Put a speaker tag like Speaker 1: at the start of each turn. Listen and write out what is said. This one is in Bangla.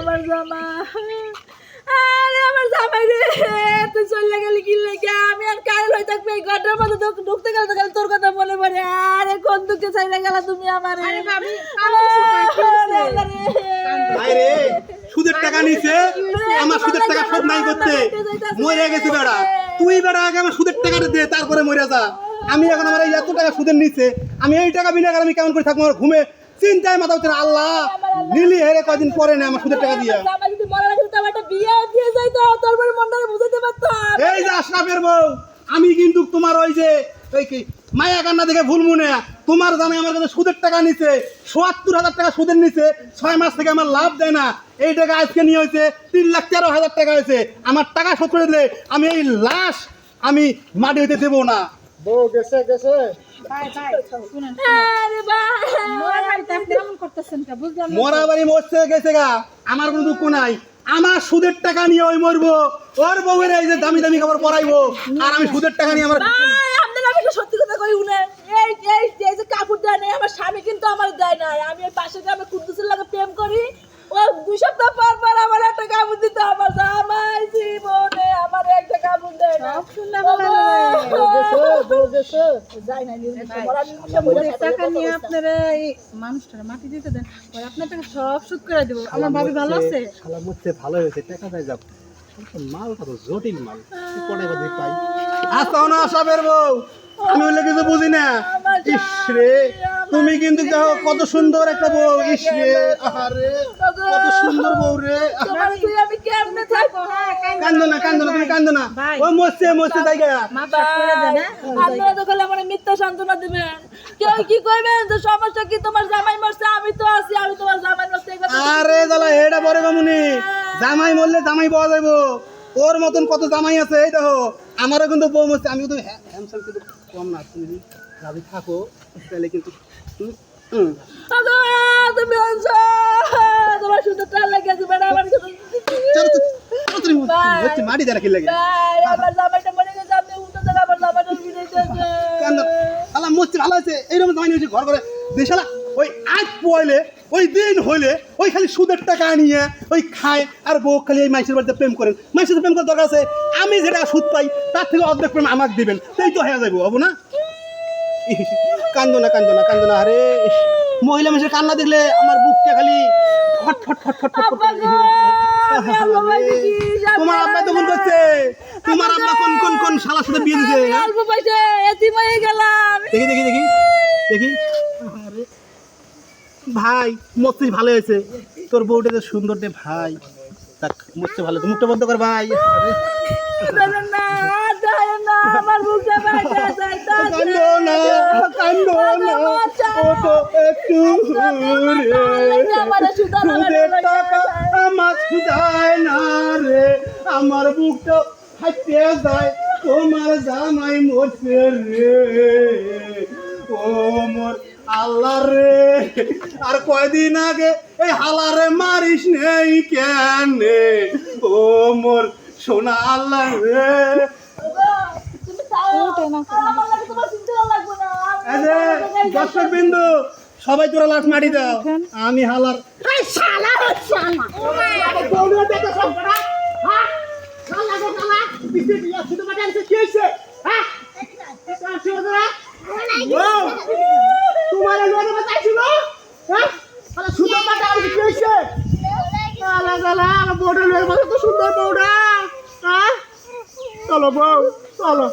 Speaker 1: আমার জামা আরে আমার জামাই রে তুই চলে গেলি কি লাগে আমি আর কাল হই থাকবে এই ঘরটার মধ্যে ঢুকতে গেলে তো খালি তোর কথা মনে পড়ে আরে কোন দুঃখে চাইলে গেলা তুমি আমারে
Speaker 2: আরে ভাবি
Speaker 3: ভাই রে সুদের টাকা নিছে আমার সুদের টাকা শোধ নাই করতে মরে গেছি বেড়া তুই বেড়া আগে আমার সুদের টাকাটা দে তারপরে মরে যা আমি এখন আমার এই এত টাকা সুদের নিছে আমি এই টাকা বিনা করে আমি কেমন করে থাকবো আমার ঘুমে চিন্তায় মাথা উঠছে আল্লাহ নীলি হেরে কয়দিন পরে না আমার সুদের টাকা দিয়া
Speaker 1: জামাই যদি মরা লাগে তো একটা বিয়ে দিয়ে যাই তো তোর বড় মনটা বুঝাতে পারতাম
Speaker 3: এই যে আশরাফের বউ আমি কিন্তু তোমার ওই যে ওই কি মায়া কান্না দেখে ভুল মনে তোমার জামাই আমার কাছে সুদের টাকা নিছে ৭৭,০০০ টাকা সুদের নিছে ৬ মাস থেকে আমার লাভ দেয় না এই টাকা আজকে নিয়ে হয়েছে ৩,১৩,০০০ টাকা হয়েছে আমার টাকা শোধ করে দিলে আমি এই লাশ আমি মাটি হইতে দেবো না
Speaker 4: বউ গেছে গেছে
Speaker 2: ভাই ভাই শুনেন
Speaker 1: আরে ভাই
Speaker 2: মোরা বাড়িতে আপনি এমন করতেছেন কে বুঝলাম না
Speaker 3: মরা বাড়ি মরছে গেছে গা আমার কোনো দুঃখ নাই আমার সুদের টাকা নিয়ে ওই মরবো ওর বউয়ের এই যে দামি দামি খাবার পরাইবো আর আমি সুদের টাকা নিয়ে আমার
Speaker 1: ভাই আপনার আমি তো সত্যি কথা কই উনি এই যে কাপড় দেয় নাই আমার স্বামী কিন্তু আমার দেয় নাই আমি এই পাশে গ্রামে কুদ্দুসের লাগে প্রেম করি ও 2 সপ্তাহ পর পর আমার একটা কাপড় দিত আমার জামাই জীবনে আমার একটা কাপড় দেয় না
Speaker 2: সব শুনলাম না
Speaker 4: বউ গেছে
Speaker 1: যাই না
Speaker 2: টাকা নিয়ে আপনারা এই মানুষটার মাটি দিতে দেন আর আপনার টাকা সব শোধ করে দেব আমার ভাবি ভালো আছে
Speaker 4: শালা মুছতে ভালো হয়েছে টাকা দেয় যাও মাল কত জটিল মাল কোনে বাদে পাই
Speaker 3: আসো না আশাবের বউ আমি বলে কিছু বুঝি না ইস রে তুমি কিন্তু দেখো কত সুন্দর একটা বউ ইস রে আহারে কত সুন্দর বউ রে
Speaker 1: তোমার তুই আমি কেমনে থাকবো
Speaker 3: কান্দো না তুমি কান্দো না
Speaker 1: ভাই।
Speaker 3: ও মরছে জায়গা
Speaker 2: মাপ করে দেন হ্যাঁ
Speaker 1: আপনারা তো খালি আমার মিথ্যা সান্ত্বনা দিবেন কেউ কি কইবেন যে সমস্যা কি তোমার জামাই মরছে আমি তো আছি আমি তোমার জামাই মরছে এই কথা
Speaker 3: আরে দাদা এটা বড় গমনি জামাই মরলে জামাই পাওয়া যাইবো ওর মতন কত জামাই আছে এই দেখো আমারও কিন্তু বউ মরছে আমি কিন্তু হ্যামসাম কিন্তু কম না তুমি রাজি থাকো তাহলে কিন্তু
Speaker 1: আগো তুমি আনছো তোমার সুন্দর টাল লাগিয়েছে বেড়া আমার
Speaker 3: চলো তো তুমি হচ্ছে মাটি দ্বারা কি লাগে
Speaker 1: ভাই আমার জামাইটা মরে গেছে আপনি উল্টো দিলে আমার জামাইটা বিদায় দিয়েছে
Speaker 3: কান্দো আল্লাহ মরছে ভালো আছে এইরকম জামাই নিয়েছে ঘর করে দেশালা ওই আজ পয়লে ওই দিন হইলে ওই খালি সুদের টাকা নিয়ে ওই খায় আর বউ খালি এই মাইসের বাড়িতে প্রেম করেন মাইসের প্রেম করার দরকার আছে আমি যেটা সুদ পাই তার থেকে অর্ধেক প্রেম আমাকে দিবেন তাই তো হয়ে যাবো হবো না কান্দো না আরে মহিলা মানুষের কান্না দেখলে আমার বুকটা খালি ফট ফট ফট ফট ফট ফট করে। তোমার আব্বা তো কোন করছে তোমার আব্বা কোন শালার সাথে বিয়ে দিছে হ্যাঁ?
Speaker 1: অল্প পয়সা এতিম হয়ে গেলাম
Speaker 3: দেখি আরে ভাই মস্তি ভালো হয়েছে তোর বউটা যে সুন্দর রে ভাই তাক মস্তি ভালো মুখটা বন্ধ কর ভাই আরে
Speaker 1: না না আমার বুকটা বাইরে যায়
Speaker 3: কান্দো না ও তো একটু সুদের টাকা আমার যায় না রে আমার বুকটা হাঁটতে যায় তোমার জামাই মরছে রে ও মোর আল্লাহ রে আর কয়দিন আগে এই হালারে মারিস নেই কেন ও মোর সোনা আল্লাহ রে দর্শক বিন্দু সবাই তোরা লাশ মাটি দাও আমি হালার সুন্দর বউটা চলো বউ চলো